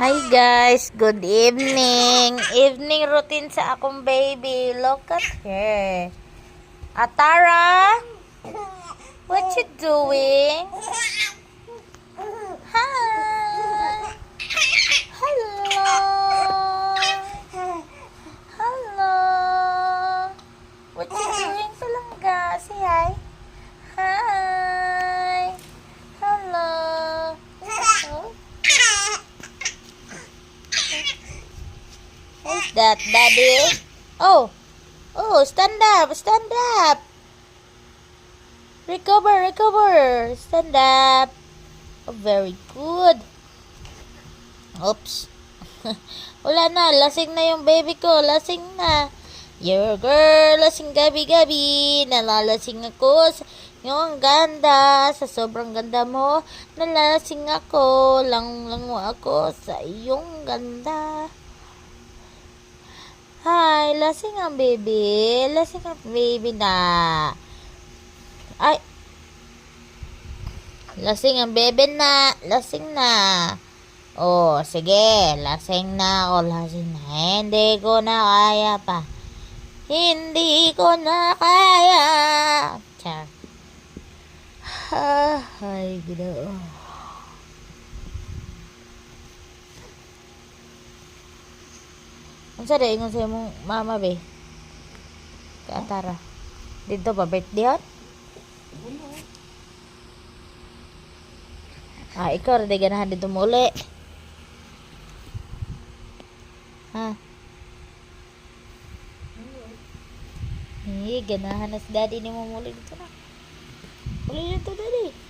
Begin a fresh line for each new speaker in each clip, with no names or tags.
Hi guys, good evening. Evening routine sa akong baby. Look at her. Atara, what you doing? Hi. Hello. Hello. What you doing talangga? Say hi. Hi. Hello. Oh. Who's that, Daddy? Oh, stand up, stand up. Recover, recover. Stand up. Oh, very good. Oops. Wala na, lasing na yung baby ko. Lasing na. Your girl, lasing gabi-gabi. Nalalasing ako sa yung ganda. Sa sobrang ganda mo, nalalasing ako. Lang mo ako sa iyong ganda. Hi, lasing ang baby. Lasing ang baby na. Ay. Lasing ang baby na. Lasing na. Oh, sige. Lasing na ako. Lasing na. Hindi ko na kaya pa. Hindi ko na kaya. Char. Ay, Ginoo. Ang sada ingon sa mong mama be. Kaatara. Dito ba birthday hot? Ikaw rin ganahan dito muli. Ha? Ganahan na si daddy ni mo muli dito na. Muli dito daddy.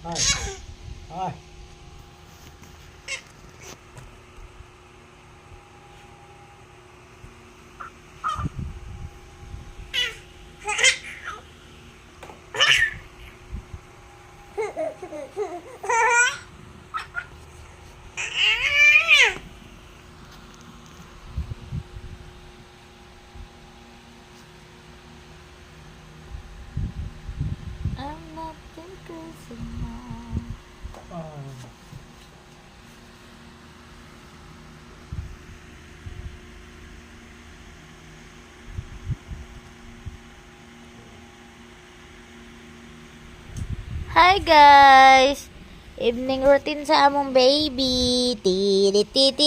Hi. Hi.
I'm not thinking now. Hi guys! Evening routine sa among baby. Titi titi.